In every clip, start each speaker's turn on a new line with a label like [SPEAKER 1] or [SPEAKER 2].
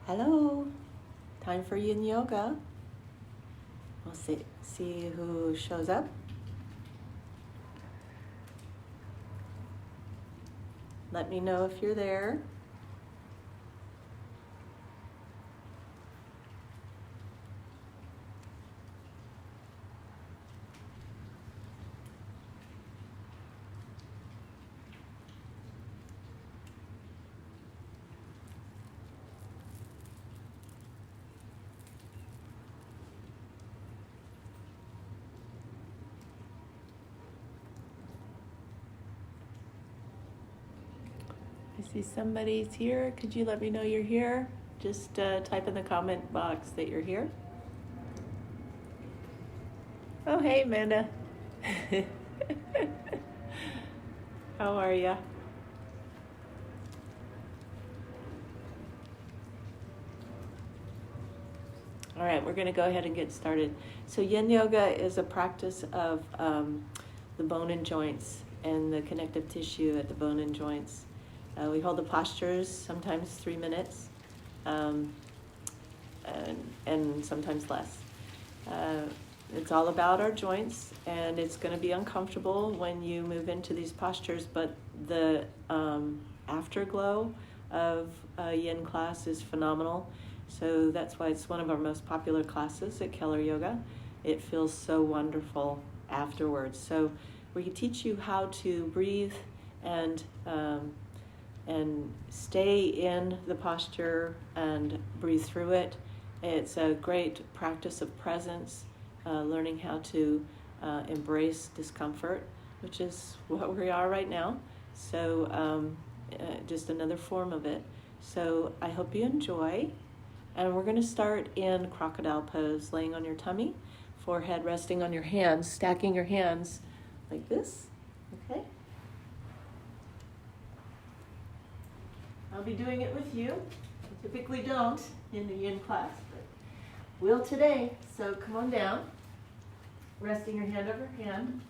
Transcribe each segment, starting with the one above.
[SPEAKER 1] Hello, time for Yin Yoga. We'll see who shows up. Let me know if you're there. I see somebody's here. Could you let me know you're here? Just type in the comment box that you're here. Oh, hey, Amanda. How are you? All right, we're going to go ahead and get started. So Yin Yoga is a practice of the bone and joints and the connective tissue at the bone and joints. We hold the postures, sometimes 3 minutes, and sometimes less. It's all about our joints, and it's going to be uncomfortable when you move into these postures, but the afterglow of a Yin class is phenomenal. So that's why it's one of our most popular classes at Keller Yoga. It feels so wonderful afterwards. So we teach you how to breathe and stay in the posture and breathe through it. It's a great practice of presence, learning how to embrace discomfort, which is what we are right now. So just another form of it. So I hope you enjoy. And we're going to start in crocodile pose, laying on your tummy, forehead resting on your hands, stacking your hands like this, okay? I'll be doing it with you. I typically don't in the Yin class, but will today. So come on down, resting your hand over hand,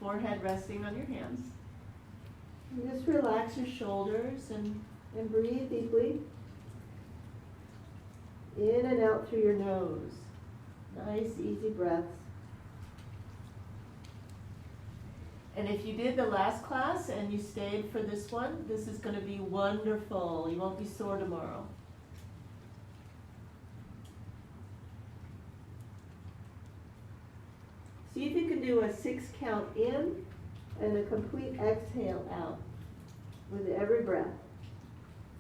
[SPEAKER 1] forehead resting on your hands. And just relax your shoulders and breathe deeply. In and out through your nose. Nice, easy breaths. And if you did the last class and you stayed for this one, this is going to be wonderful. You won't be sore tomorrow. See if you can do a 6 count in and a complete exhale out with every breath.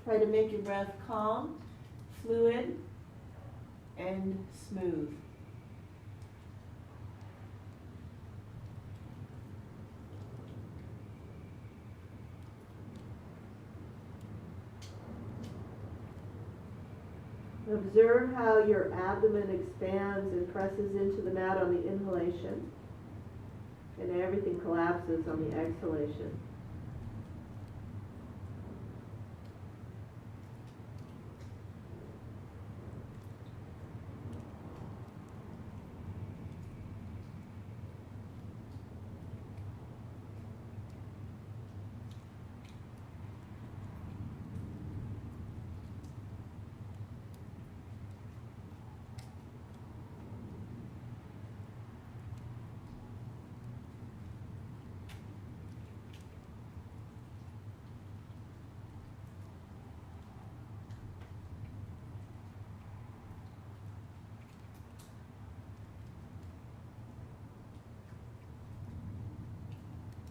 [SPEAKER 1] Try to make your breath calm, fluid, and smooth. Observe how your abdomen expands and presses into the mat on the inhalation, and everything collapses on the exhalation.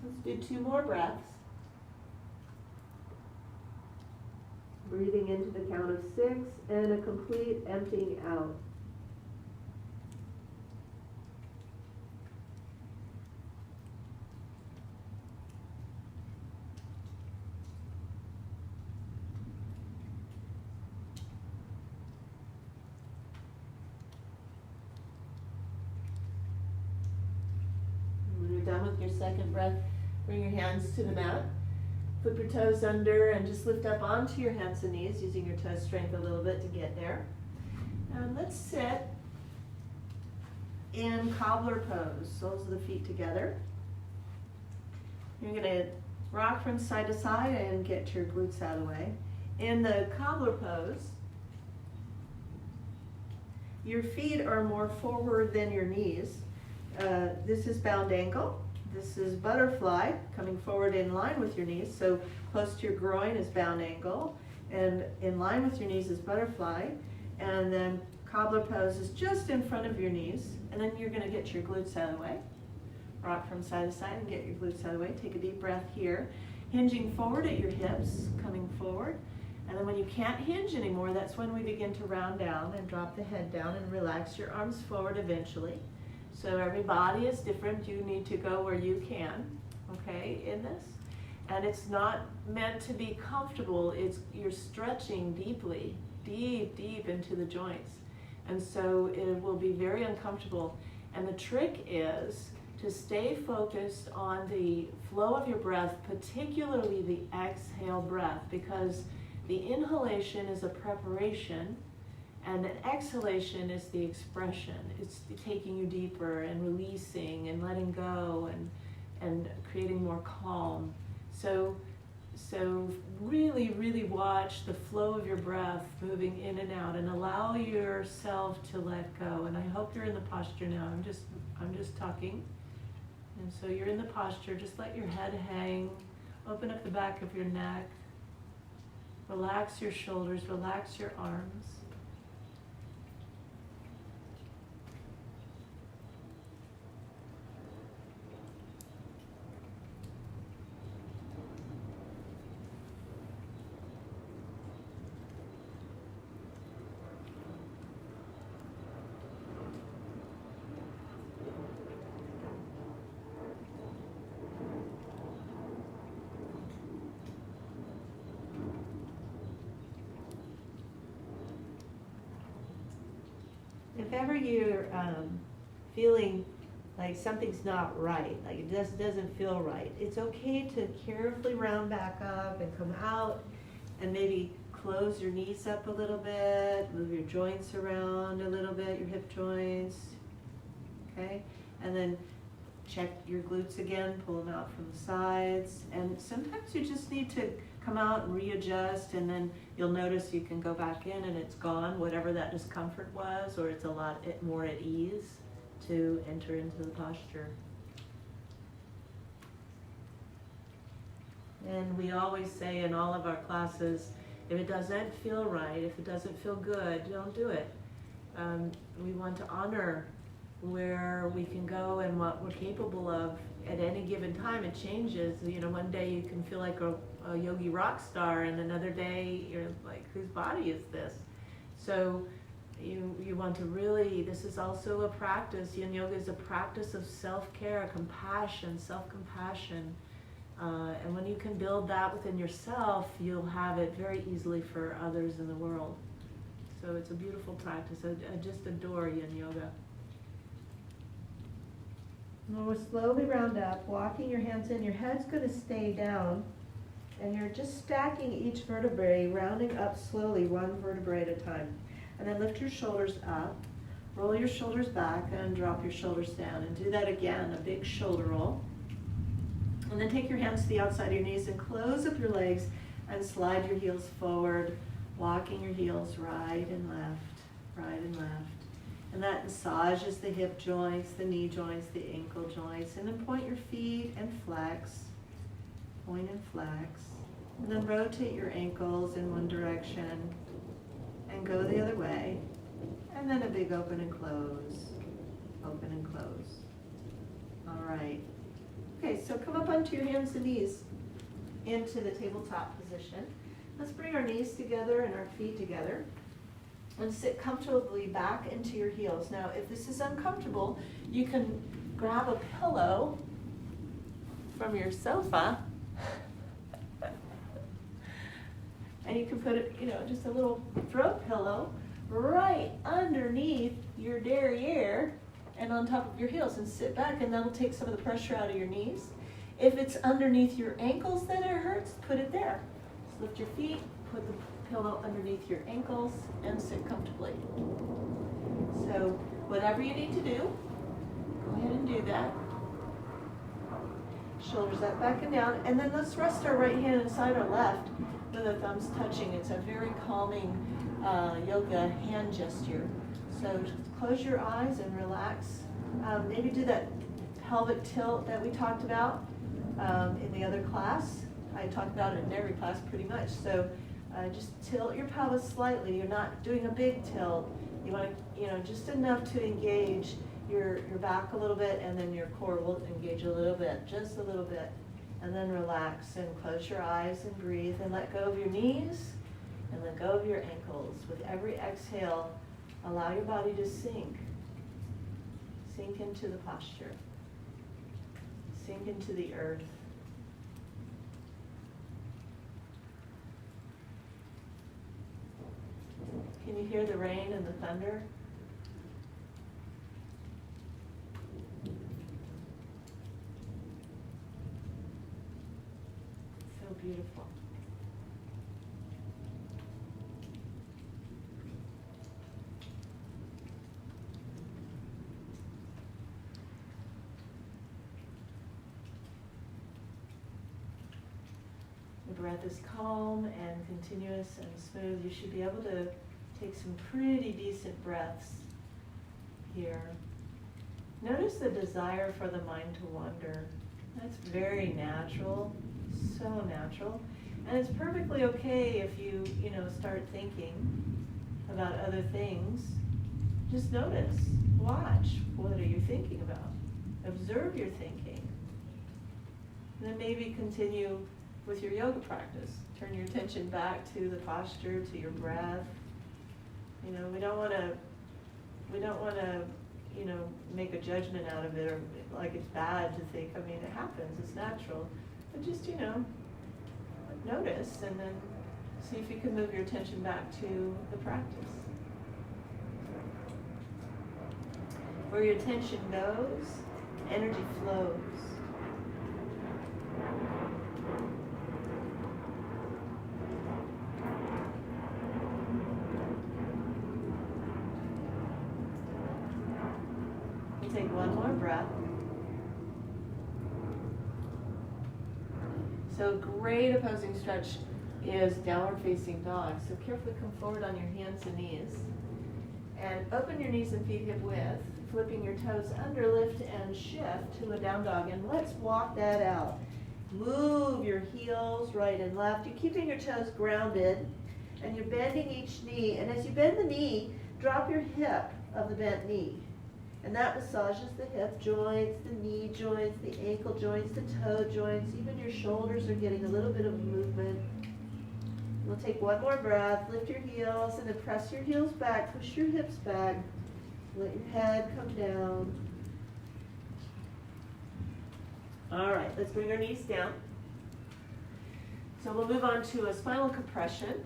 [SPEAKER 1] Let's do 2 more breaths. Breathing into the count of 6 and a complete emptying out. When you're done with your second breath, bring your hands to the mat. Flip your toes under and just lift up onto your hands and knees, using your toe strength a little bit to get there. And let's sit in cobbler pose, soles of the feet together. You're going to rock from side to side and get your glutes out of the way. In the cobbler pose, your feet are more forward than your knees. This is bound ankle. This is butterfly, coming forward in line with your knees. So close to your groin is bound ankle, and in line with your knees is butterfly. And then cobbler pose is just in front of your knees. And then you're going to get your glutes out of the way. Rock from side to side and get your glutes out of the way. Take a deep breath here. Hinging forward at your hips, coming forward. And then when you can't hinge anymore, that's when we begin to round down and drop the head down and relax your arms forward eventually. So every body is different. You need to go where you can, okay, in this. And it's not meant to be comfortable. You're stretching deeply, deep into the joints. And so it will be very uncomfortable. And the trick is to stay focused on the flow of your breath, particularly the exhale breath, because the inhalation is a preparation and an exhalation is the expression. It's taking you deeper and releasing and letting go and creating more calm. So really watch the flow of your breath moving in and out and allow yourself to let go. And I hope you're in the posture now. I'm just talking. And so you're in the posture. Just let your head hang. Open up the back of your neck. Relax your shoulders. Relax your arms. If ever you're feeling like something's not right, like it just doesn't feel right, it's okay to carefully round back up and come out and maybe close your knees up a little bit, move your joints around a little bit, your hip joints, okay? And then check your glutes again, pull them out from the sides. And sometimes you just need to come out and readjust, and then you'll notice you can go back in and it's gone, whatever that discomfort was, or it's a lot more at ease to enter into the posture. And we always say in all of our classes, if it doesn't feel right, if it doesn't feel good, don't do it. We want to honor where we can go and what we're capable of at any given time. It changes. You know, one day you can feel like a yogi rock star, and another day you're like, whose body is this? So you want to really, this is also a practice. Yin Yoga is a practice of self-care, compassion, self-compassion. And when you can build that within yourself, you'll have it very easily for others in the world. So it's a beautiful practice. I just adore Yin Yoga. And we'll slowly round up, walking your hands in. Your head's going to stay down, and you're just stacking each vertebrae, rounding up slowly, one vertebrae at a time. And then lift your shoulders up, roll your shoulders back, and drop your shoulders down. And do that again, a big shoulder roll. And then take your hands to the outside of your knees and close up your legs and slide your heels forward, walking your heels right and left, right and left. And that massages the hip joints, the knee joints, the ankle joints. And then point your feet and flex, point and flex. And then rotate your ankles in one direction and go the other way. And then a big open and close, open and close. All right. Okay, so come up onto your hands and knees into the tabletop position. Let's bring our knees together and our feet together and sit comfortably back into your heels. Now, if this is uncomfortable, you can grab a pillow from your sofa and you can put it, just a little throat pillow right underneath your derriere and on top of your heels, and sit back, and that'll take some of the pressure out of your knees. If it's underneath your ankles that it hurts, put it there. Just lift your feet, put the pillow underneath your ankles, and sit comfortably. So whatever you need to do, go ahead and do that. Shoulders up, back and down. And then let's rest our right hand inside our left with the thumbs touching. It's a very calming yoga hand gesture. So close your eyes and relax. Maybe do that pelvic tilt that we talked about in the other class. I talked about it in every class pretty much. So just tilt your pelvis slightly. You're not doing a big tilt. You want to, just enough to engage your back a little bit, and then your core will engage a little bit, just a little bit. And then relax and close your eyes and breathe and let go of your knees and let go of your ankles. With every exhale, allow your body to sink. Sink into the posture. Sink into the earth. Can you hear the rain and the thunder? So beautiful. The breath is calm and continuous and smooth. You should be able to take some pretty decent breaths here. Notice the desire for the mind to wander. That's very natural, so natural. And it's perfectly okay if you, start thinking about other things. Just notice, watch. What are you thinking about? Observe your thinking. And then maybe continue with your yoga practice. Turn your attention back to the posture, to your breath. We don't want to, make a judgment out of it or like it's bad to think. It happens. It's natural. But just, notice and then see if you can move your attention back to the practice. Where your attention goes, energy flows. Take one more breath. So great opposing stretch is downward facing dog. So carefully come forward on your hands and knees. And open your knees and feet hip width, flipping your toes under, lift and shift to a down dog. And let's walk that out. Move your heels right and left. You're keeping your toes grounded and you're bending each knee. And as you bend the knee, drop your hip of the bent knee. And that massages the hip joints, the knee joints, the ankle joints, the toe joints. Even your shoulders are getting a little bit of movement. We'll take one more breath. Lift your heels and then press your heels back. Push your hips back. Let your head come down. All right, let's bring our knees down. So we'll move on to a spinal compression.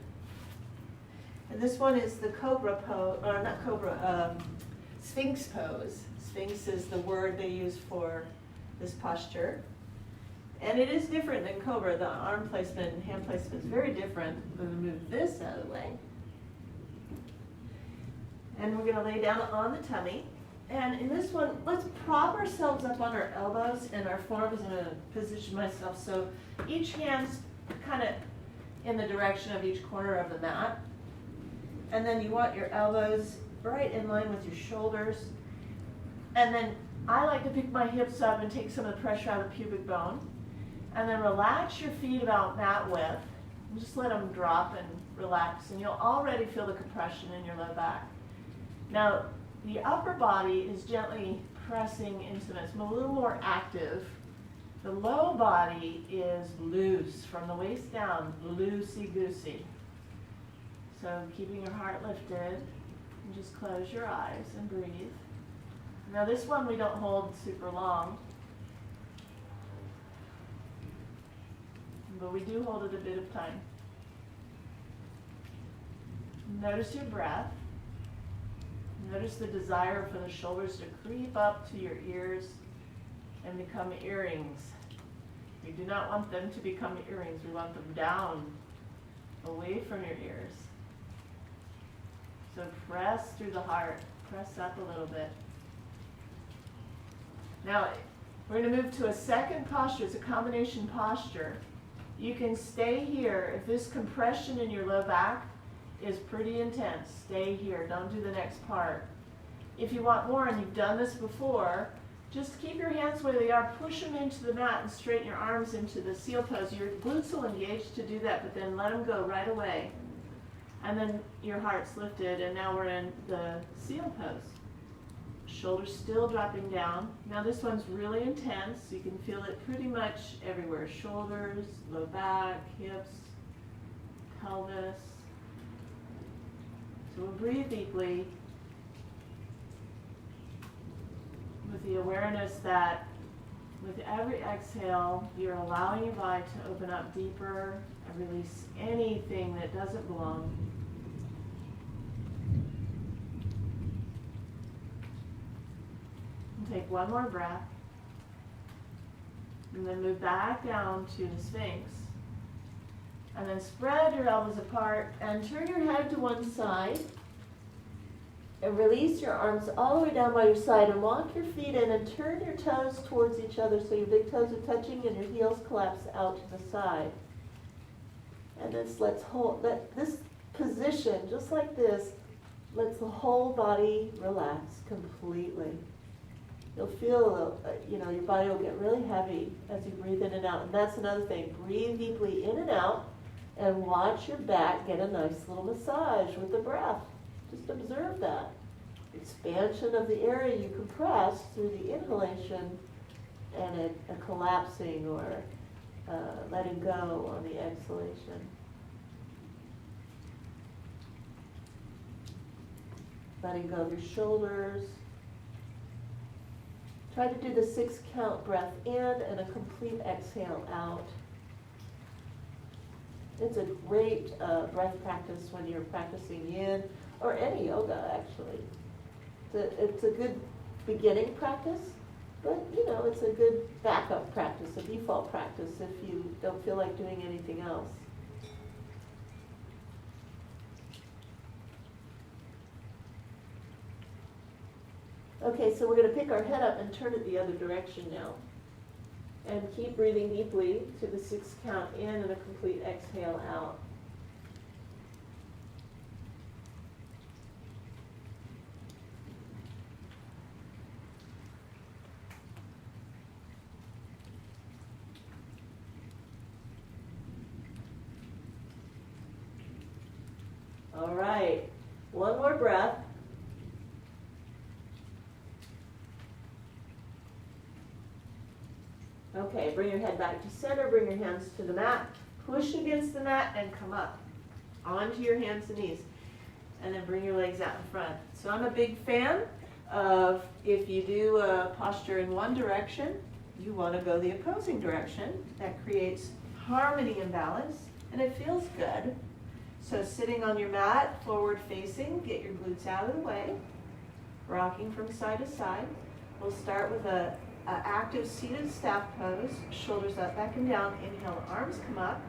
[SPEAKER 1] And this one is the cobra pose, or not cobra, Sphinx pose. Sphinx is the word they use for this posture. And it is different than cobra. The arm placement and hand placement is very different. I'm going to move this out of the way. And we're going to lay down on the tummy. And in this one, let's prop ourselves up on our elbows and our forearms. I'm going to position myself so each hand's kind of in the direction of each corner of the mat. And then you want your elbows right in line with your shoulders. And then I like to pick my hips up and take some of the pressure out of the pubic bone. And then relax your feet about mat width. And just let them drop and relax. And you'll already feel the compression in your low back. Now, the upper body is gently pressing into this, a little more active. The low body is loose from the waist down, loosey-goosey. So keeping your heart lifted. And just close your eyes and breathe. Now this one we don't hold super long, but we do hold it a bit of time. Notice your breath. Notice the desire for the shoulders to creep up to your ears and become earrings. We do not want them to become earrings. We want them down, away from your ears. So press through the heart, press up a little bit. Now, we're going to move to a second posture. It's a combination posture. You can stay here. If this compression in your low back is pretty intense, stay here. Don't do the next part. if you want more and you've done this before, just keep your hands where they are, push them into the mat and straighten your arms into the seal pose. Your glutes will engage to do that, but then let them go right away. And then your heart's lifted, and now we're in the seal pose. Shoulders still dropping down. Now this one's really intense. You can feel it pretty much everywhere. Shoulders, low back, hips, pelvis. So we'll breathe deeply with the awareness that with every exhale, you're allowing your body to open up deeper and release anything that doesn't belong. And take one more breath. And then move back down to the Sphinx. And then spread your elbows apart and turn your head to one side. And release your arms all the way down by your side and walk your feet in and turn your toes towards each other so your big toes are touching and your heels collapse out to the side. And let's hold this position, just like this, lets the whole body relax completely. You'll feel, your body will get really heavy as you breathe in and out. And that's another thing. Breathe deeply in and out and watch your back get a nice little massage with the breath. Just observe that. Expansion of the area you compress through the inhalation and a collapsing or letting go on the exhalation. Letting go of your shoulders. Try to do the 6 count breath in and a complete exhale out. It's a great breath practice when you're practicing yin or any yoga, actually. It's a good beginning practice, but it's a good backup practice, a default practice if you don't feel like doing anything else. Okay, so we're going to pick our head up and turn it the other direction now. And keep breathing deeply to the 6 count in and a complete exhale out. All right, one more breath. Okay, bring your head back to center, bring your hands to the mat, push against the mat and come up onto your hands and knees. And then bring your legs out in front. So I'm a big fan of if you do a posture in one direction, you want to go the opposing direction. That creates harmony and balance, and it feels good. So sitting on your mat, forward facing, get your glutes out of the way, rocking from side to side. We'll start with a active seated staff pose, shoulders up, back and down. Inhale, arms come up.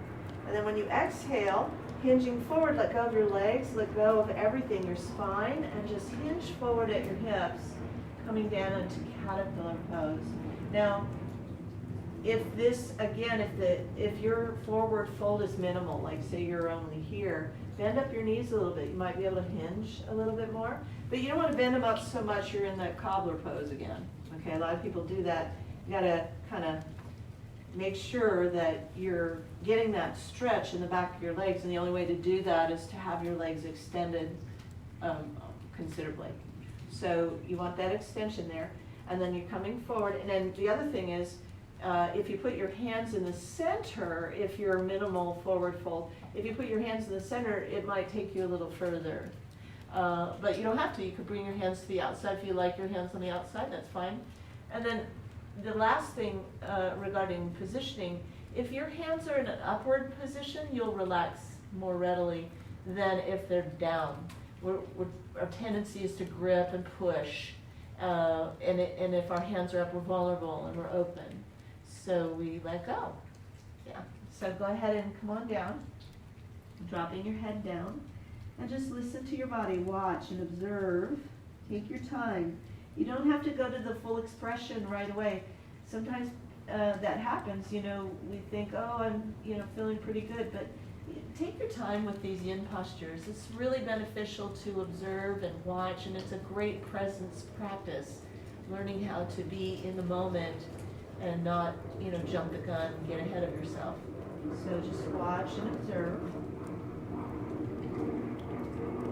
[SPEAKER 1] And then when you exhale, hinging forward, let go of your legs, let go of everything, your spine, and just hinge forward at your hips, coming down into caterpillar pose. Now, if your forward fold is minimal, like say you're only here, bend up your knees a little bit. You might be able to hinge a little bit more, but you don't want to bend them up so much you're in that cobbler pose again. Okay, a lot of people do that. You gotta kind of make sure that you're getting that stretch in the back of your legs, and the only way to do that is to have your legs extended considerably. So you want that extension there, and then you're coming forward. And then the other thing is, if you put your hands in the center, if you're minimal forward fold, if you put your hands in the center, it might take you a little further. But you don't have to. You could bring your hands to the outside. If you like your hands on the outside, that's fine. And then the last thing regarding positioning, if your hands are in an upward position, you'll relax more readily than if they're down. Our tendency is to grip and push, and if our hands are up, we're vulnerable and we're open. So we let go. Yeah. So go ahead and come on down, dropping your head down, and just listen to your body. Watch and observe. Take your time. You don't have to go to the full expression right away. Sometimes that happens. We think, oh, I'm feeling pretty good, but take your time with these yin postures. It's really beneficial to observe and watch, and it's a great presence practice, learning how to be in the moment and not, jump the gun and get ahead of yourself. So just watch and observe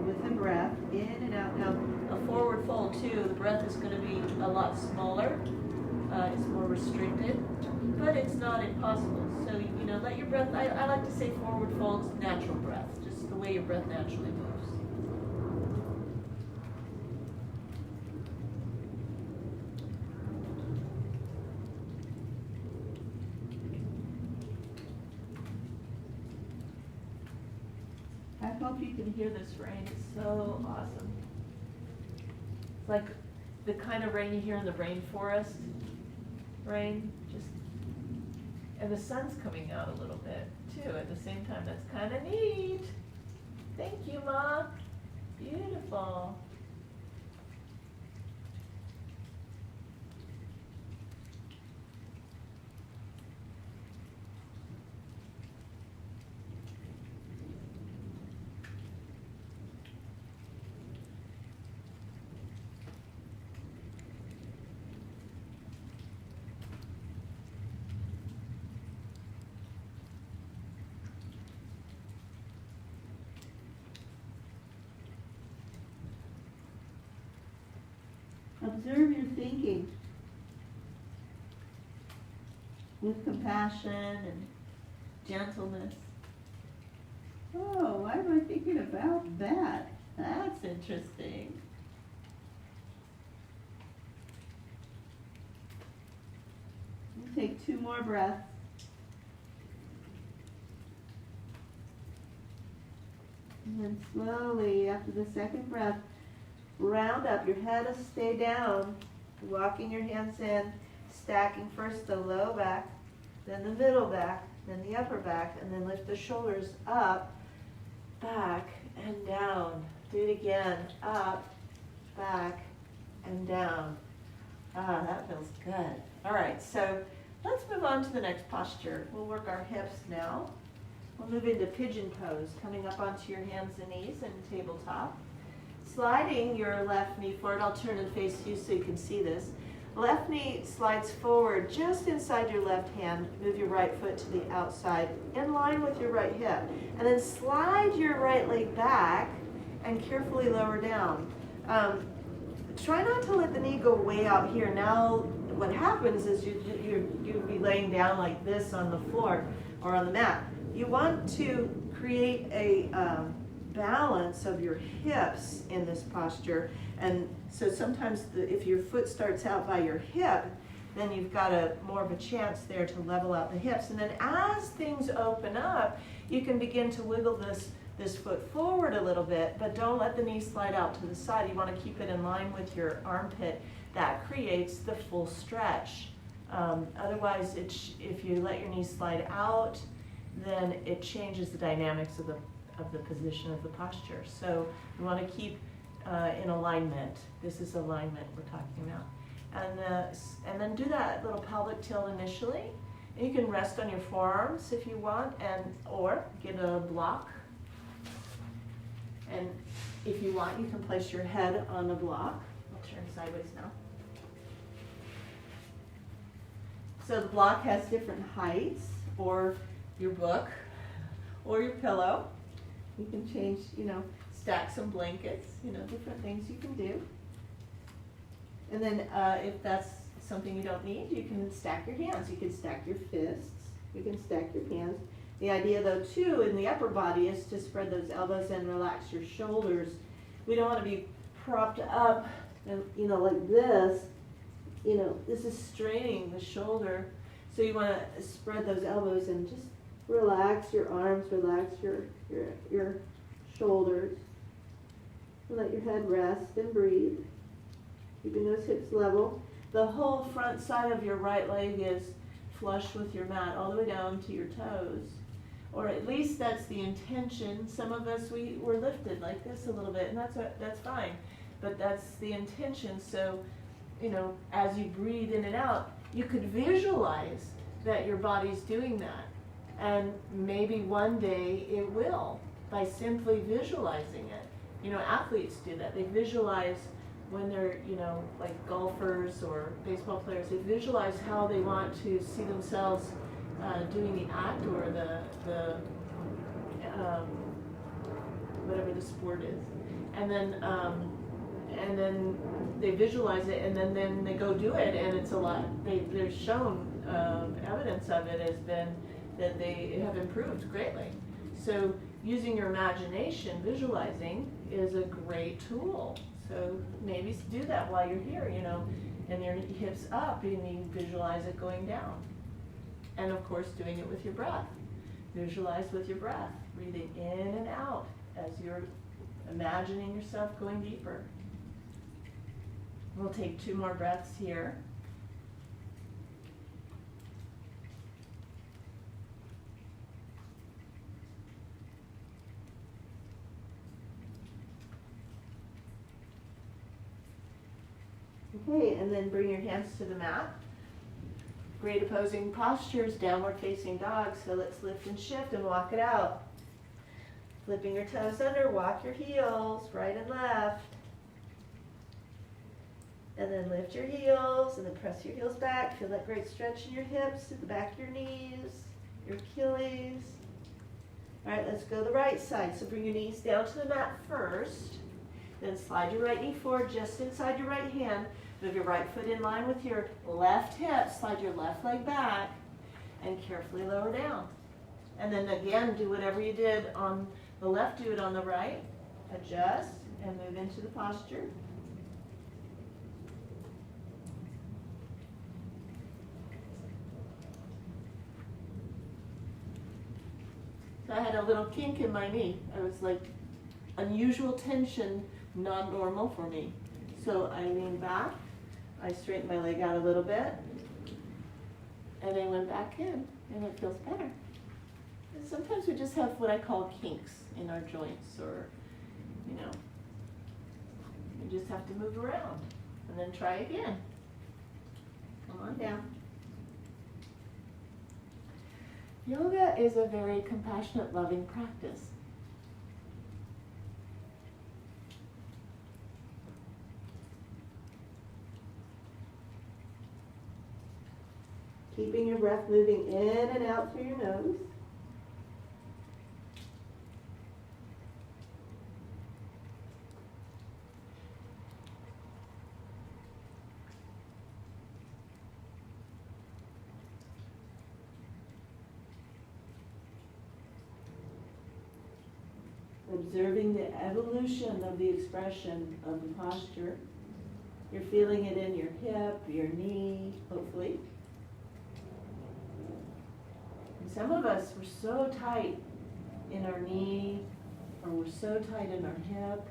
[SPEAKER 1] with the breath in and out. Now, a forward fold too, the breath is going to be a lot smaller. It's more restricted, but it's not impossible. So, let your breath, I like to say forward fold's natural breath, just the way your breath naturally moves. I hope you can hear this rain. It's so awesome. It's like the kind of rain you hear in the rainforest. Rain, and the sun's coming out a little bit too at the same time. That's kind of neat. Thank you, Ma. Beautiful. Observe your thinking with compassion and gentleness. Oh, why am I thinking about that? That's interesting. We'll take 2 more breaths. And then slowly, after the second breath, round up. Your head will stay down. Walking your hands in, stacking first the low back, then the middle back, then the upper back, and then lift the shoulders up, back, and down. Do it again. Up, back, and down. Ah, that feels good. All right, so let's move on to the next posture. We'll work our hips now. We'll move into pigeon pose, coming up onto your hands and knees and tabletop. Sliding your left knee forward. I'll turn and face you so you can see this. Left knee slides forward just inside your left hand. Move your right foot to the outside in line with your right hip. And then slide your right leg back and carefully lower down. Try not to let the knee go way out here. Now what happens is you'd be laying down like this on the floor or on the mat. You want to create a balance of your hips in this posture, and so sometimes if your foot starts out by your hip, then you've got more of a chance there to level out the hips. And then as things open up, you can begin to wiggle this foot forward a little bit, but don't let the knee slide out to the side. You want to keep it in line with your armpit. That creates the full stretch. Otherwise, if you let your knee slide out, then it changes the dynamics of the position of the posture. So we want to keep in alignment. This is alignment we're talking about. And then do that little pelvic tilt initially. And you can rest on your forearms if you want, or get a block. And if you want, you can place your head on the block. I'll turn sideways now. So the block has different heights, or your book, or your pillow. You can change, stack some blankets, different things you can do. And then if that's something you don't need, you can stack your hands. You can stack your fists. You can stack your hands. The idea, though, too, in the upper body is to spread those elbows and relax your shoulders. We don't want to be propped up, and, like this. This is straining the shoulder. So you want to spread those elbows and just relax your arms, relax your shoulders. And let your head rest and breathe. Keeping those hips level. The whole front side of your right leg is flush with your mat all the way down to your toes. Or at least that's the intention. Some of us, we're lifted like this a little bit, and that's fine. But that's the intention. So, as you breathe in and out, you could visualize that your body's doing that. And maybe one day it will, by simply visualizing it. You know, athletes do that. They visualize when they're, you know, like golfers or baseball players, they visualize how they want to see themselves doing the act or the whatever the sport is. And then they visualize it, and then they go do it, and it's a lot. They're shown evidence of it has been that they have improved greatly. So using your imagination, visualizing, is a great tool. So maybe do that while you're here, you know, and your hips up, and you visualize it going down. And of course, doing it with your breath. Visualize with your breath, breathing in and out as you're imagining yourself going deeper. We'll take 2 more breaths here. Okay, and then bring your hands to the mat. Great opposing postures, downward facing dog. So let's lift and shift and walk it out. Flipping your toes under, walk your heels, right and left. And then lift your heels, and then press your heels back. Feel that great stretch in your hips, at the back of your knees, your Achilles. All right, let's go the right side. So bring your knees down to the mat first. Then slide your right knee forward just inside your right hand. Move your right foot in line with your left hip. Slide your left leg back and carefully lower down. And then again, do whatever you did on the left, do it on the right. Adjust and move into the posture. So I had a little kink in my knee. I was like, unusual tension, not normal for me. So I leaned back, I straightened my leg out a little bit, and I went back in, and it feels better. And sometimes we just have what I call kinks in our joints, or, you know, you just have to move around, and then try again. Come on down. Yoga is a very compassionate, loving practice. Keeping your breath moving in and out through your nose. Observing the evolution of the expression of the posture. You're feeling it in your hip, your knee, hopefully. And some of us, we're so tight in our knee, or we're so tight in our hip.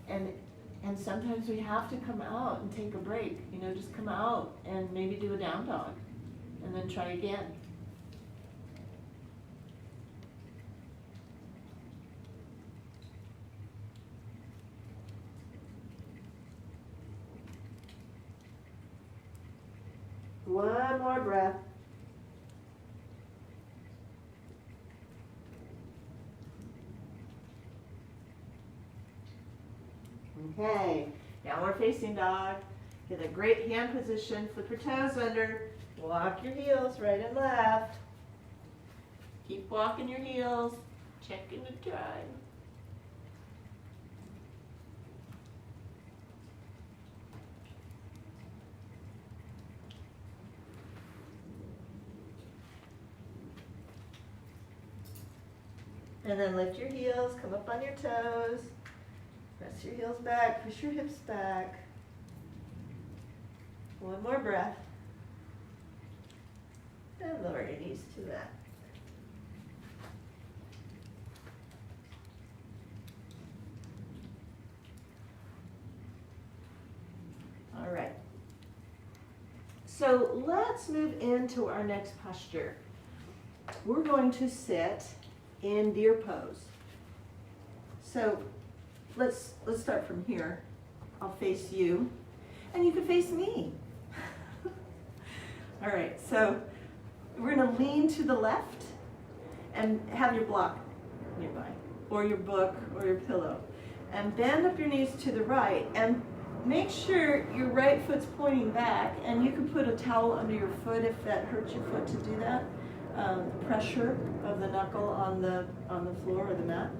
[SPEAKER 1] And sometimes we have to come out and take a break. You know, just come out and maybe do a down dog, and then try again. One more breath. Okay, downward facing dog. Get a great hand position. Flip your toes under. Walk your heels right and left. Keep walking your heels. Checking the time. And then lift your heels, come up on your toes, press your heels back, push your hips back. One more breath. And lower your knees to that. All right. So let's move into our next posture. We're going to sit in deer pose. So let's start from here. I'll face you, and you can face me. All right, so we're going to lean to the left and have your block nearby, or your book, or your pillow. And bend up your knees to the right, and make sure your right foot's pointing back, and you can put a towel under your foot if that hurts your foot to do that. Pressure of the knuckle on the floor or the mat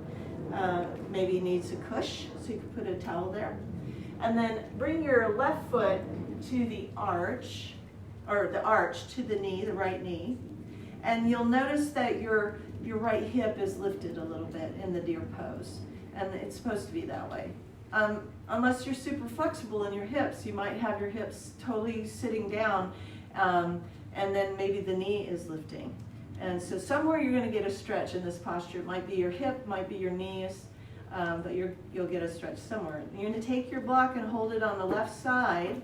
[SPEAKER 1] maybe needs a cush, so you can put a towel there. And then bring your left foot to the arch, or the arch to the knee, the right knee. And you'll notice that your right hip is lifted a little bit in the deer pose. And it's supposed to be that way. Unless you're super flexible in your hips, you might have your hips totally sitting down, and then maybe the knee is lifting. And so somewhere you're going to get a stretch in this posture. It might be your hip, might be your knees, but you'll get a stretch somewhere. You're going to take your block and hold it on the left side,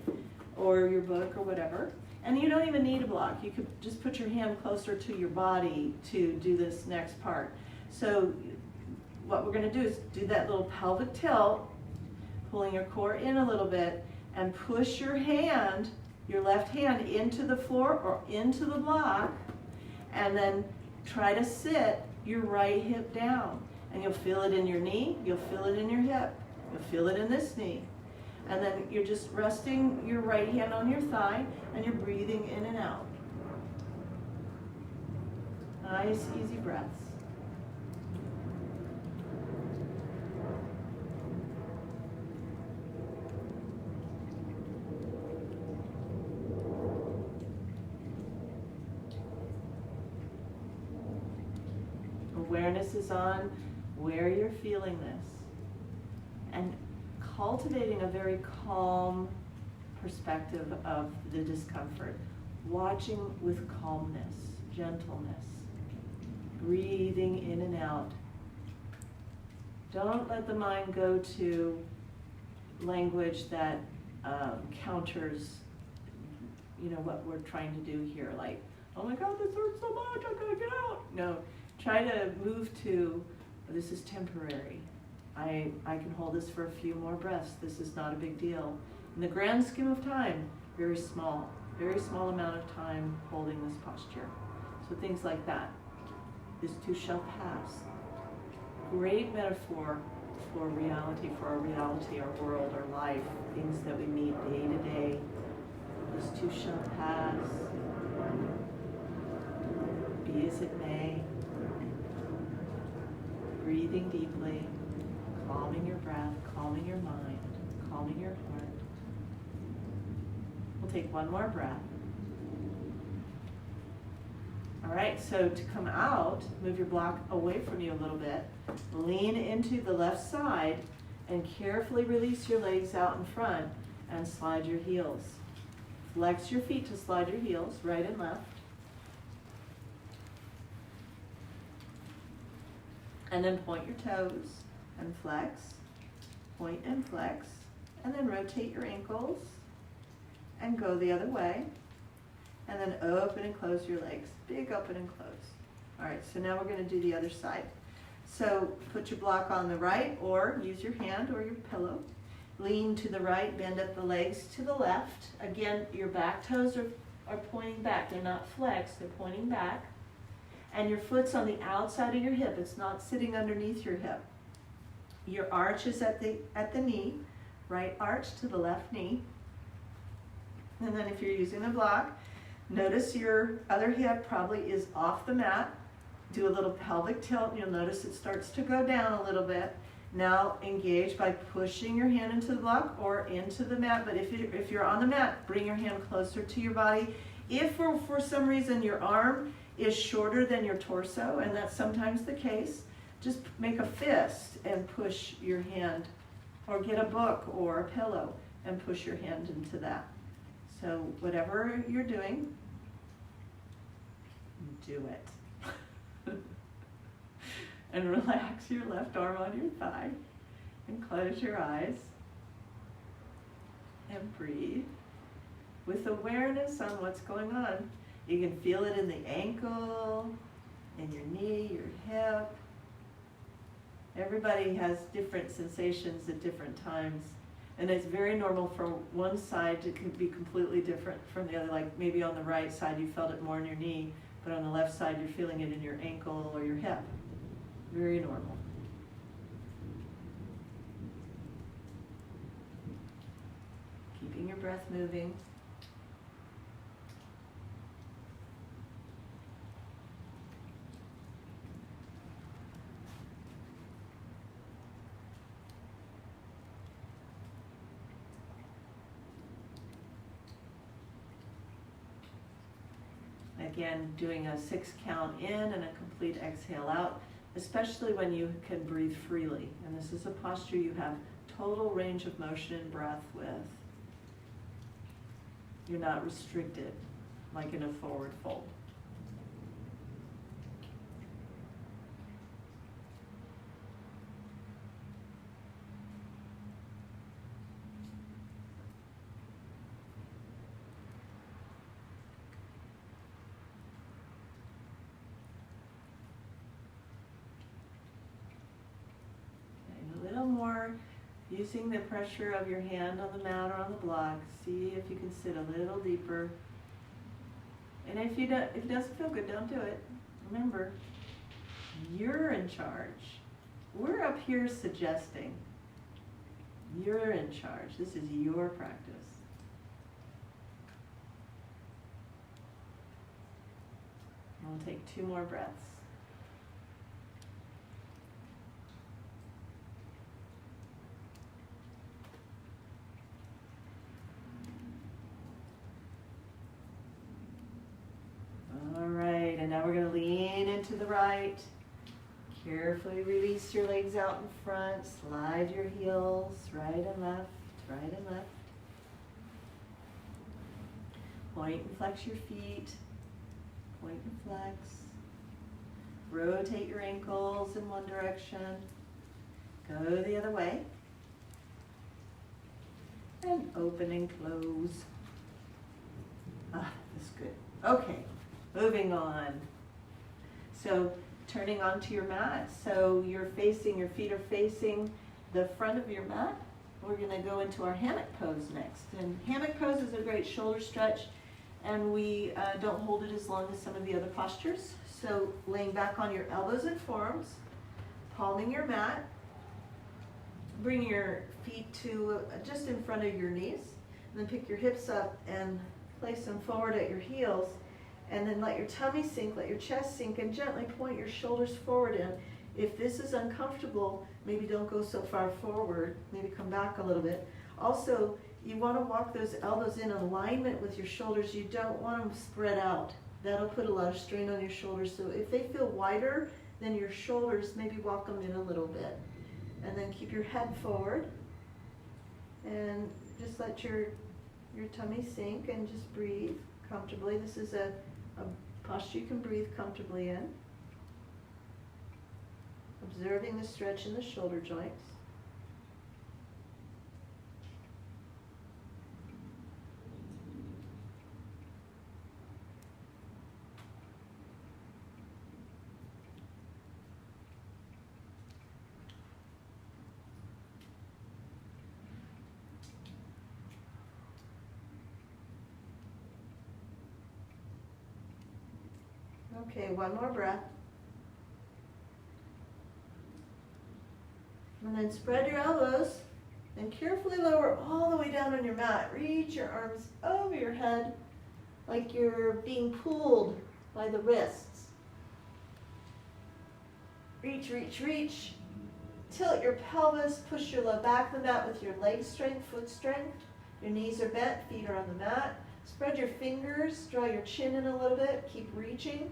[SPEAKER 1] or your book, or whatever. And you don't even need a block. You could just put your hand closer to your body to do this next part. So what we're going to do is do that little pelvic tilt, pulling your core in a little bit, and push your hand, your left hand, into the floor or into the block, and then try to sit your right hip down. And you'll feel it in your knee, you'll feel it in your hip, you'll feel it in this knee. And then you're just resting your right hand on your thigh, and you're breathing in and out. Nice, easy breaths. Awareness is on where you're feeling this, and cultivating a very calm perspective of the discomfort, watching with calmness, gentleness, breathing in and out. Don't let the mind go to language that counters, what we're trying to do here, like, oh my God, this hurts so much, I gotta get out. No. Try to move to, this is temporary. I can hold this for a few more breaths. This is not a big deal. In the grand scheme of time, very small amount of time holding this posture. So things like that. This too shall pass. Great metaphor for reality, our world, our life, things that we meet day to day. This too shall pass. Be as it may. Breathing deeply, calming your breath, calming your mind, calming your heart. We'll take one more breath. All right, so to come out, move your block away from you a little bit. Lean into the left side and carefully release your legs out in front and slide your heels. Flex your feet to slide your heels, right and left. And then point your toes and flex, point and flex, and then rotate your ankles and go the other way. And then open and close your legs, big open and close. All right, so now we're going to do the other side. So put your block on the right, or use your hand or your pillow. Lean to the right, bend up the legs to the left. Again, your back toes are pointing back. They're not flexed, they're pointing back. And your foot's on the outside of your hip. It's not sitting underneath your hip. Your arch is at the knee, right arch to the left knee. And then if you're using the block, notice your other hip probably is off the mat. Do a little pelvic tilt. You'll notice it starts to go down a little bit. Now engage by pushing your hand into the block or into the mat. But if you're on the mat, bring your hand closer to your body. If for some reason your arm is shorter than your torso, and that's sometimes the case, just make a fist and push your hand, or get a book or a pillow and push your hand into that. So whatever you're doing, do it. And relax your left arm on your thigh and close your eyes and breathe with awareness on what's going on. You can feel it in the ankle, in your knee, your hip. Everybody has different sensations at different times. And it's very normal for one side to be completely different from the other. Like maybe on the right side you felt it more in your knee, But on the left side, you're feeling it in your ankle or your hip. Very normal. Keeping your breath moving. Again, doing a 6 count in and a complete exhale out, especially when you can breathe freely. And this is a posture you have total range of motion and breath with. You're not restricted like in a forward fold. More using the pressure of your hand on the mat or on the block. See if you can sit a little deeper. And if it doesn't feel good, don't do it. Remember, you're in charge. We're up here suggesting. You're in charge. This is your practice. We'll take 2 more breaths. And now we're going to lean into the right. Carefully release your legs out in front. Slide your heels right and left, right and left. Point and flex your feet. Point and flex. Rotate your ankles in one direction. Go the other way. And open and close. That's good. Okay. Moving on. So turning onto your mat. So your feet are facing the front of your mat. We're going to go into our hammock pose next. And hammock pose is a great shoulder stretch, and we don't hold it as long as some of the other postures. So laying back on your elbows and forearms, palming your mat, bring your feet to just in front of your knees, and then pick your hips up and place them forward at your heels. And then let your tummy sink, let your chest sink, and gently point your shoulders forward in. If this is uncomfortable, maybe don't go so far forward. Maybe come back a little bit. Also, you want to walk those elbows in alignment with your shoulders. You don't want them spread out. That'll put a lot of strain on your shoulders. So if they feel wider than your shoulders, maybe walk them in a little bit. And then keep your head forward. And just let your tummy sink and just breathe comfortably. This is a posture you can breathe comfortably in. Observing the stretch in the shoulder joints. Okay, one more breath. And then spread your elbows and carefully lower all the way down on your mat. Reach your arms over your head like you're being pulled by the wrists. Reach, reach, reach. Tilt your pelvis, push your low back of the mat with your leg strength, foot strength. Your knees are bent, feet are on the mat. Spread your fingers, draw your chin in a little bit, keep reaching.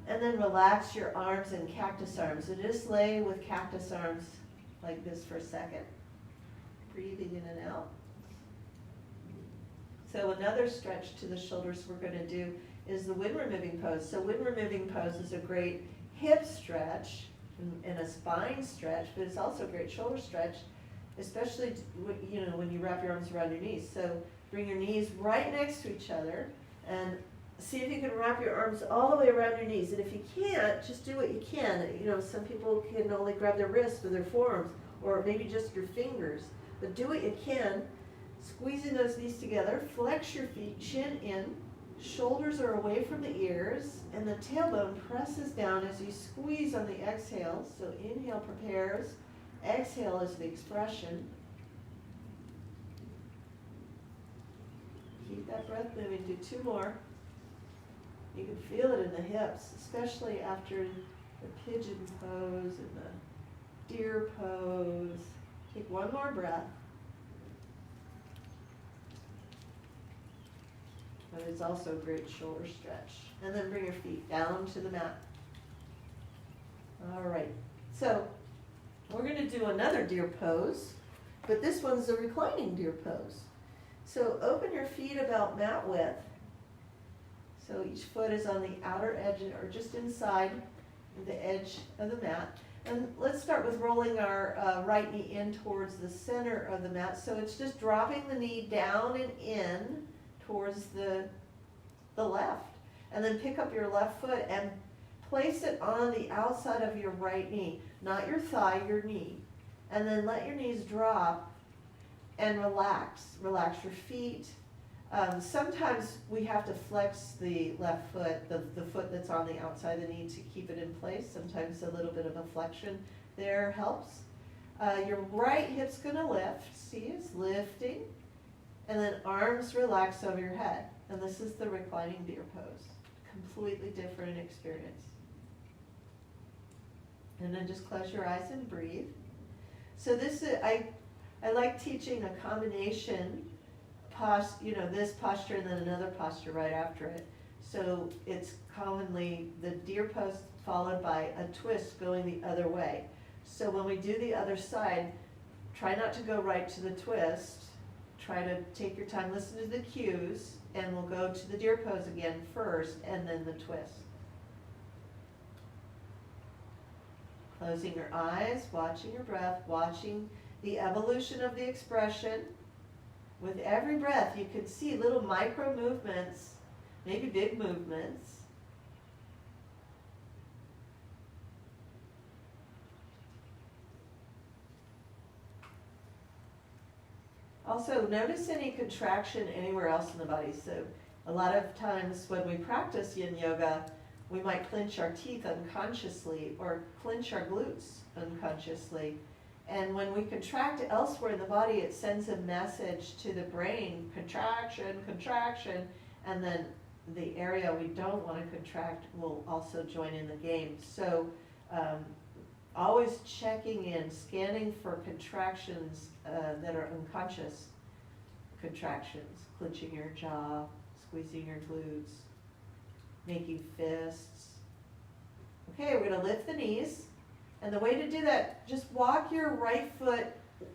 [SPEAKER 1] And then relax your arms and cactus arms. So just lay with cactus arms like this for a second. Breathing in and out. So another stretch to the shoulders we're going to do is the wind removing pose. So wind removing pose is a great hip stretch and a spine stretch, but it's also a great shoulder stretch, especially when you wrap your arms around your knees. So bring your knees right next to each other and see if you can wrap your arms all the way around your knees. And if you can't, just do what you can. Some people can only grab their wrists with their forearms, or maybe just your fingers. But do what you can. Squeezing those knees together. Flex your feet, chin in,
[SPEAKER 2] Shoulders are away from the ears, and the tailbone presses down as you squeeze on the exhale. So inhale prepares, exhale is the expression. Keep that breath moving. Do 2 more. You can feel it in the hips, especially after the pigeon pose and the deer pose. Take 1 more breath. But it's also a great shoulder stretch. And then bring your feet down to the mat. All right. So we're going to do another deer pose, but this one's a reclining deer pose. So open your feet about mat width. So each foot is on the outer edge or just inside the edge of the mat. And let's start with rolling our right knee in towards the center of the mat. So it's just dropping the knee down and in towards the left. And then pick up your left foot and place it on the outside of your right knee, not your thigh, your knee. And then let your knees drop and relax. Relax your feet. Sometimes we have to flex the left foot, the foot that's on the outside of the knee, to keep it in place. Sometimes a little bit of a flexion there helps. Your right hip's going to lift. See, it's lifting. And then arms relax over your head. And this is the reclining deer pose. Completely different experience. And then just close your eyes and breathe. So this is, I like teaching a combination this posture and then another posture right after it. So it's commonly the deer pose followed by a twist going the other way. So when we do the other side, try not to go right to the twist. Try to take your time, listen to the cues, and we'll go to the deer pose again first and then the twist. Closing your eyes, watching your breath, watching the evolution of the expression. With every breath, you can see little micro movements, maybe big movements. Also, notice any contraction anywhere else in the body. So a lot of times when we practice Yin Yoga, we might clench our teeth unconsciously or clench our glutes unconsciously. And when we contract elsewhere in the body, it sends a message to the brain, contraction, contraction, and then the area we don't want to contract will also join in the game. So always checking in, scanning for contractions that are unconscious contractions, clenching your jaw, squeezing your glutes, making fists. Okay, we're going to lift the knees. And the way to do that, just walk your right foot,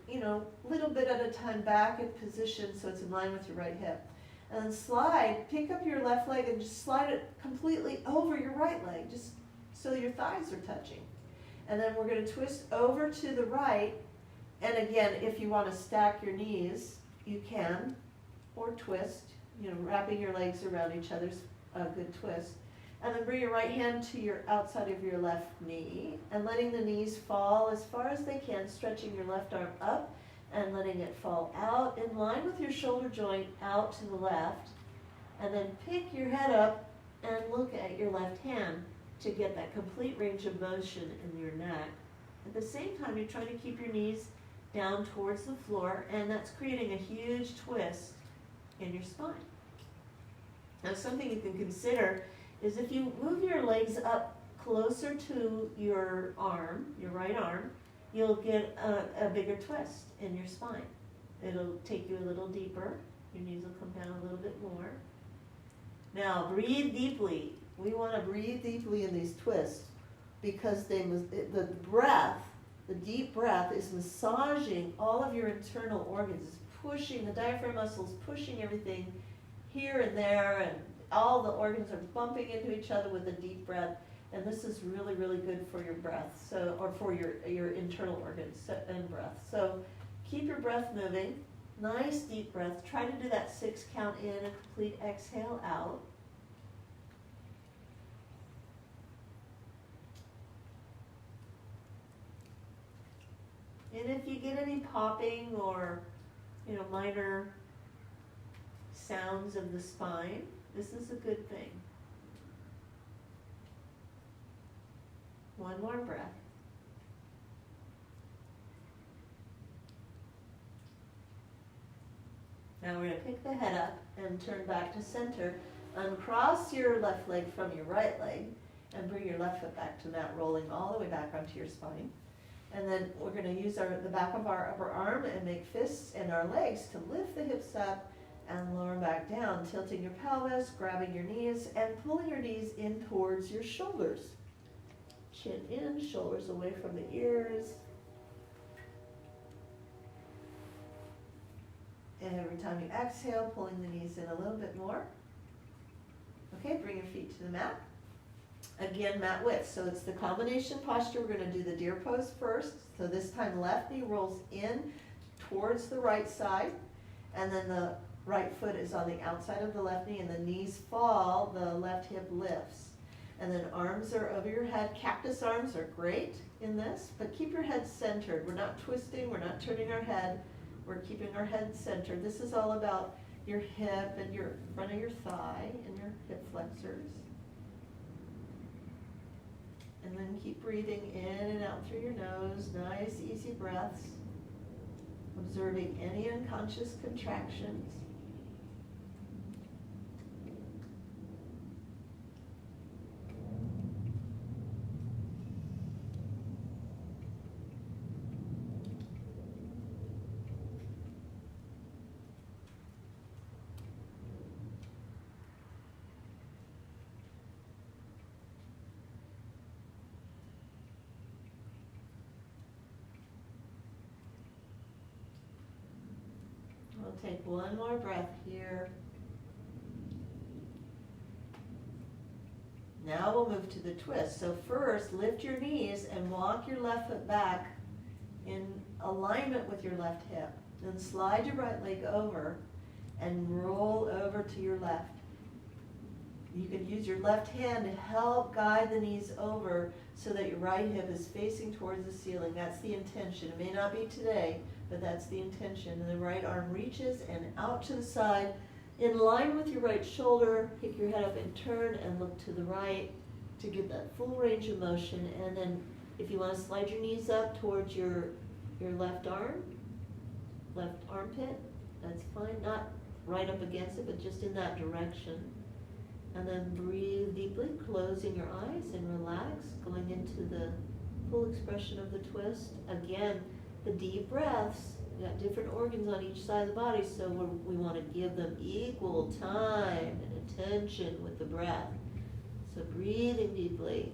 [SPEAKER 2] a little bit at a time back in position so it's in line with your right hip. And then slide, pick up your left leg and just slide it completely over your right leg, just so your thighs are touching. And then we're going to twist over to the right. And again, if you want to stack your knees, you can, or twist, wrapping your legs around each other's a good twist. And then bring your right hand to your outside of your left knee and letting the knees fall as far as they can, stretching your left arm up and letting it fall out in line with your shoulder joint out to the left. And then pick your head up and look at your left hand to get that complete range of motion in your neck. At the same time, you're trying to keep your knees down towards the floor, and that's creating a huge twist in your spine. Now, something you can consider is if you move your legs up closer to your arm, your right arm, you'll get a bigger twist in your spine. It'll take you a little deeper. Your knees will come down a little bit more. Now, breathe deeply. We want to breathe deeply in these twists because the breath, the deep breath, is massaging all of your internal organs. It's pushing, the diaphragm muscles, pushing everything here and there, and all the organs are bumping into each other with a deep breath, and this is really, really good for your breath, or for your internal organs and breath. So keep your breath moving, nice deep breath. Try to do that 6 count in, a complete exhale out. And if you get any popping or minor sounds of the spine, This is a good thing. One more breath. Now we're going to pick the head up and turn back to center. Uncross your left leg from your right leg and bring your left foot back to mat, rolling all the way back onto your spine. And then we're going to use the back of our upper arm and make fists and our legs to lift the hips up and lower back down, tilting your pelvis, grabbing your knees, and pulling your knees in towards your shoulders. Chin in, shoulders away from the ears. And every time you exhale, pulling the knees in a little bit more. Okay, bring your feet to the mat. Again, mat width. So it's the combination posture. We're going to do the deer pose first. So this time left knee rolls in towards the right side. And then the right foot is on the outside of the left knee and the knees fall, the left hip lifts. And then arms are over your head. Cactus arms are great in this, but keep your head centered. We're not twisting, we're not turning our head. We're keeping our head centered. This is all about your hip and your front of your thigh and your hip flexors. And then keep breathing in and out through your nose. Nice, easy breaths. Observing any unconscious contractions. We'll take one more breath here. Now we'll move to the twist. So first, lift your knees and walk your left foot back in alignment with your left hip. Then slide your right leg over and roll over to your left. You can use your left hand to help guide the knees over so that your right hip is facing towards the ceiling. That's the intention. It may not be today, but that's the intention. And the right arm reaches and out to the side, in line with your right shoulder. Pick your head up and turn and look to the right to get that full range of motion. And then if you want to slide your knees up towards your left arm, left armpit, that's fine. Not right up against it, but just in that direction. And then breathe deeply, closing your eyes and relax, going into the full expression of the twist. Again, the deep breaths, we got different organs on each side of the body, so we want to give them equal time and attention with the breath. So breathing deeply.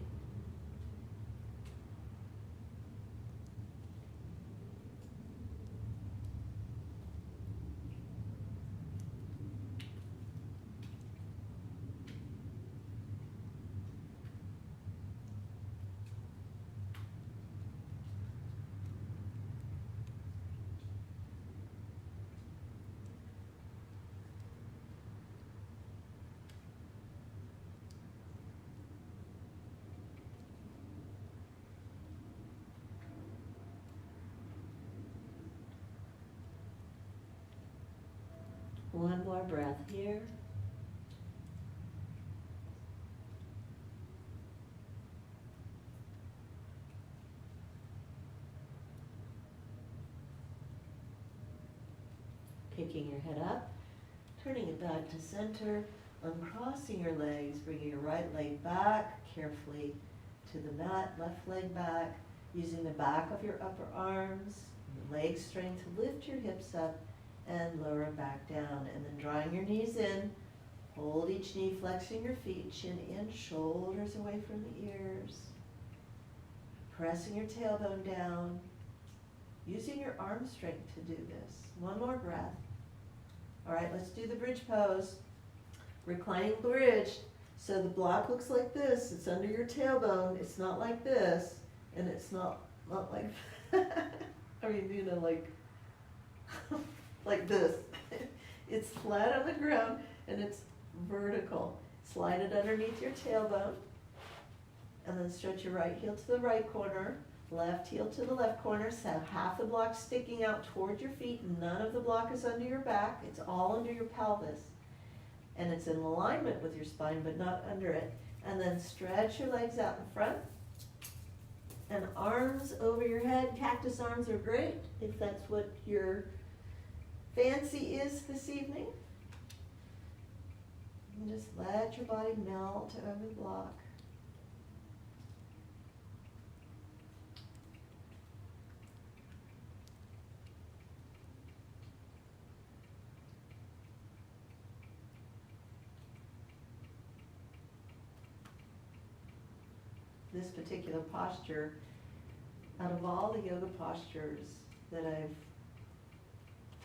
[SPEAKER 2] One more breath here. Picking your head up, turning it back to center, uncrossing your legs, bringing your right leg back carefully to the mat, left leg back, using the back of your upper arms, the leg strength to lift your hips up and lower it back down. And then drawing your knees in, hold each knee, flexing your feet, chin in, shoulders away from the ears, pressing your tailbone down, using your arm strength to do this. One more breath. All right, let's do the bridge pose. Reclining bridge. So the block looks like this. It's under your tailbone. It's not like this, and it's not like, I mean, you know, like, like this. It's flat on the ground, and it's vertical. Slide it underneath your tailbone, and then stretch your right heel to the right corner, left heel to the left corner, so half the block sticking out toward your feet. None of the block is under your back. It's all under your pelvis. and it's in alignment with your spine, but not under it. And then stretch your legs out in front. And arms over your head. Cactus arms are great if that's what your fancy is this evening. And just let your body melt over the block. This particular posture, out of all the yoga postures that I've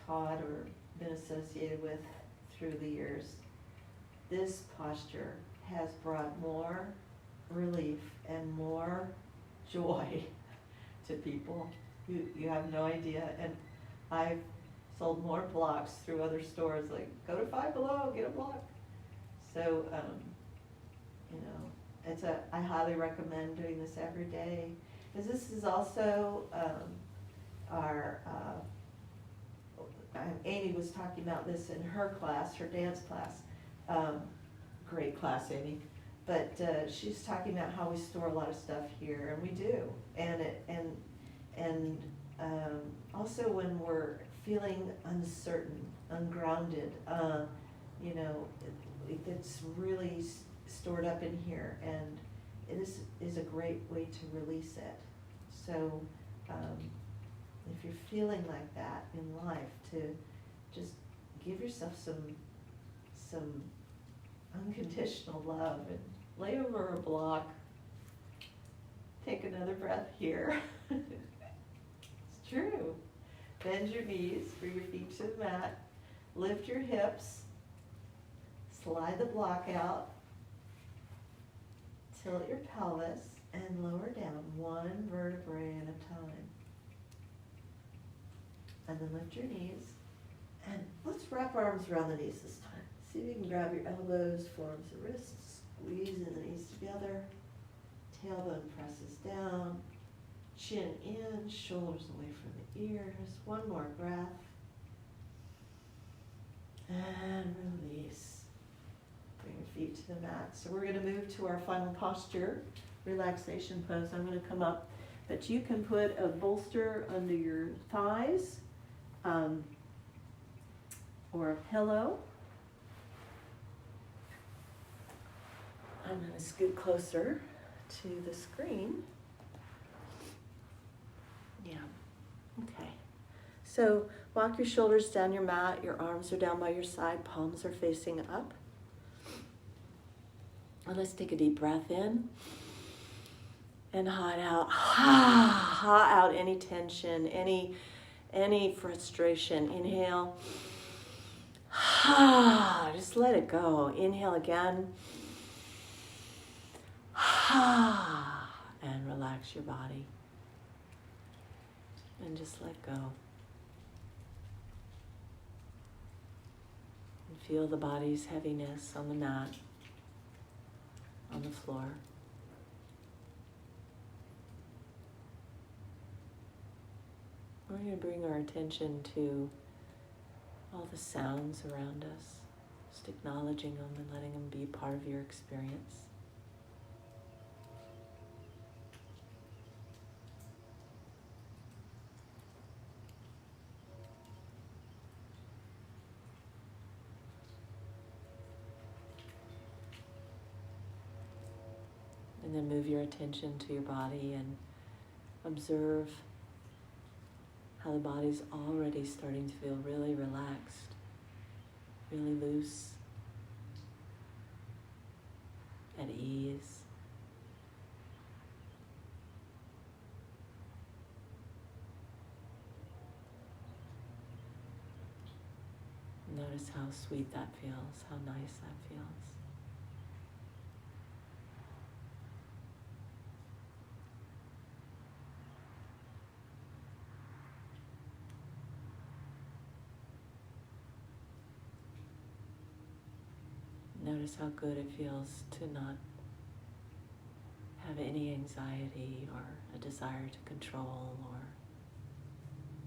[SPEAKER 2] taught or been associated with through the years, this posture has brought more relief and more joy to people. You have no idea. And I've sold more blocks through other stores, like go to Five Below, get a block. So, I highly recommend doing this every day, because this is also our, Amy was talking about this in her class, her dance class. Great class, Amy. But she's talking about how we store a lot of stuff here, and we do. And also when we're feeling uncertain, ungrounded, it's really stored up in here, and it is a great way to release it. So if you're feeling like that in life, to just give yourself some unconditional love and lay over a block. Take another breath here. It's true. Bend your knees, bring your feet to the mat, lift your hips, slide the block out, tilt your pelvis, and lower down one vertebrae at a time. And then lift your knees, and let's wrap our arms around the knees this time. See if you can grab your elbows, forearms and wrists, squeezing the knees together, tailbone presses down, chin in, shoulders away from the ears. One more breath, and release. Bring your feet to the mat. So we're going to move to our final posture, relaxation pose. I'm going to come up, but you can put a bolster under your thighs, or a pillow. I'm going to scoot closer to the screen. Yeah, okay. So walk your shoulders down your mat, your arms are down by your side, palms are facing up. And let's take a deep breath in and hot out. Hot out any tension, any frustration. Inhale. Just let it go. Inhale again. And relax your body. And just let go. And feel the body's heaviness on the mat, on the floor. We're going to bring our attention to all the sounds around us, just acknowledging them and letting them be part of your experience. And then move your attention to your body and observe how the body's already starting to feel really relaxed, really loose, at ease. Notice how sweet that feels, how nice that feels. Notice how good it feels to not have any anxiety or a desire to control or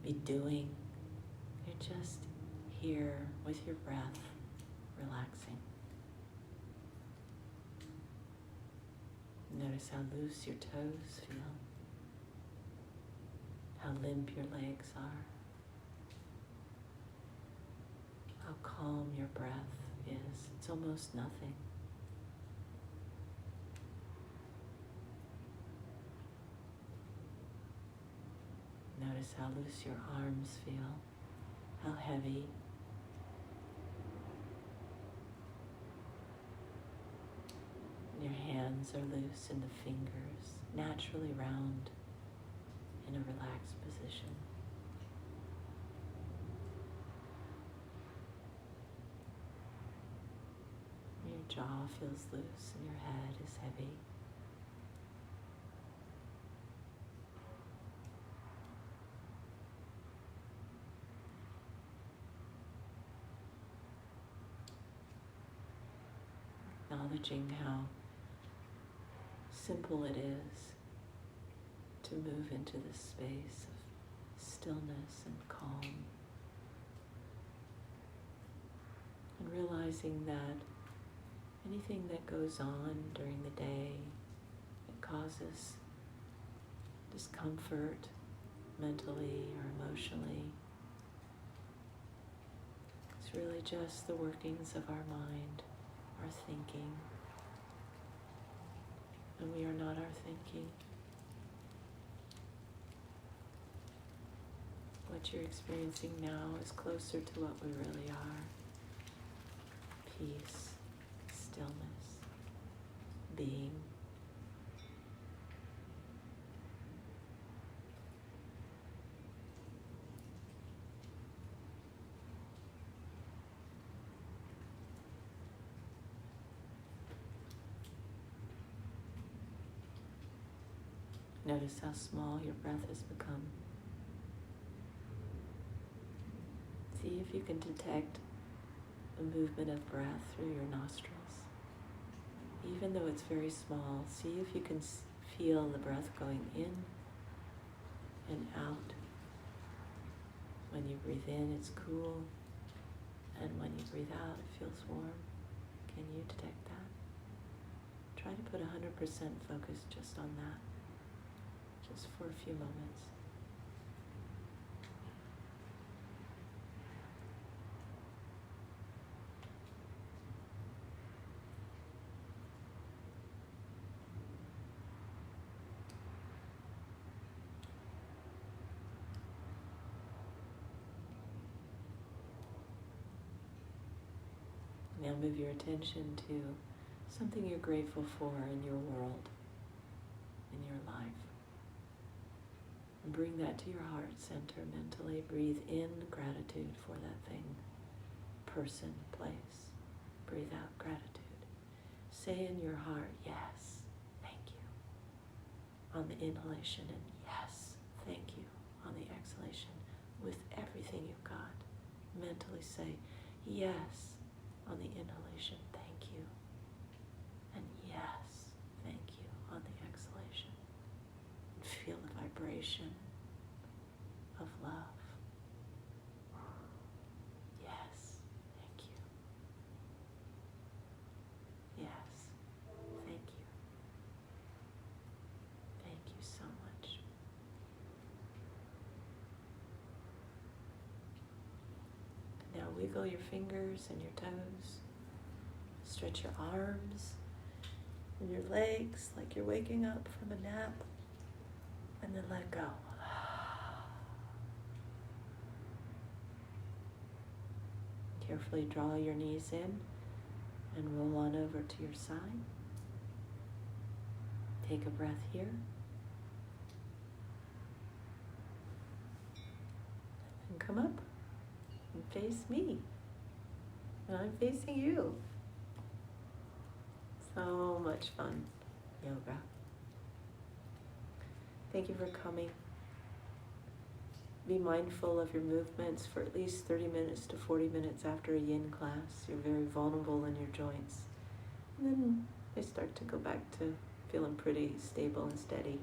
[SPEAKER 2] be doing. You're just here with your breath, relaxing.
[SPEAKER 1] Notice how loose your toes feel, how limp your legs are, how calm your breath is. It's almost nothing. Notice how loose your arms feel, how heavy. Your hands are loose and the fingers naturally round in a relaxed position. Your jaw feels loose and your head is heavy. Acknowledging how simple it is to move into this space of stillness and calm. And realizing that anything that goes on during the day that causes discomfort mentally or emotionally, it's really just the workings of our mind, our thinking. And we are not our thinking. What you're experiencing now is closer to what we really are. Peace, stillness, being. Notice how small your breath has become. See if you can detect the movement of breath through your nostrils. Even though it's very small, see if you can feel the breath going in and out. When you breathe in, it's cool, and when you breathe out, it feels warm. Can you detect that? Try to put 100% focus just on that, just for a few moments. Now move your attention to something you're grateful for in your world, in your life. And bring that to your heart center mentally. Breathe in gratitude for that thing, person, place. Breathe out gratitude. Say in your heart, yes, thank you, on the inhalation, and yes, thank you, on the exhalation, with everything you've got. Mentally say, yes, on the inhalation, thank you, and yes, thank you, on the exhalation. And feel the vibration of love. Yes, thank you. Yes, thank you. Thank you so much. Now wiggle your fingers and your toes. Stretch your arms and your legs like you're waking up from a nap. And then let go. Carefully draw your knees in and roll on over to your side. Take a breath here. And come up and face me. And I'm facing you. So much fun, yoga. Thank you for coming. Be mindful of your movements for at least 30 minutes to 40 minutes after a yin class. You're very vulnerable in your joints. And then they start to go back to feeling pretty stable and steady.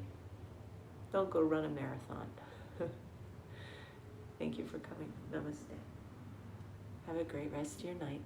[SPEAKER 1] Don't go run a marathon. Thank you for coming. Namaste. Have a great rest of your night.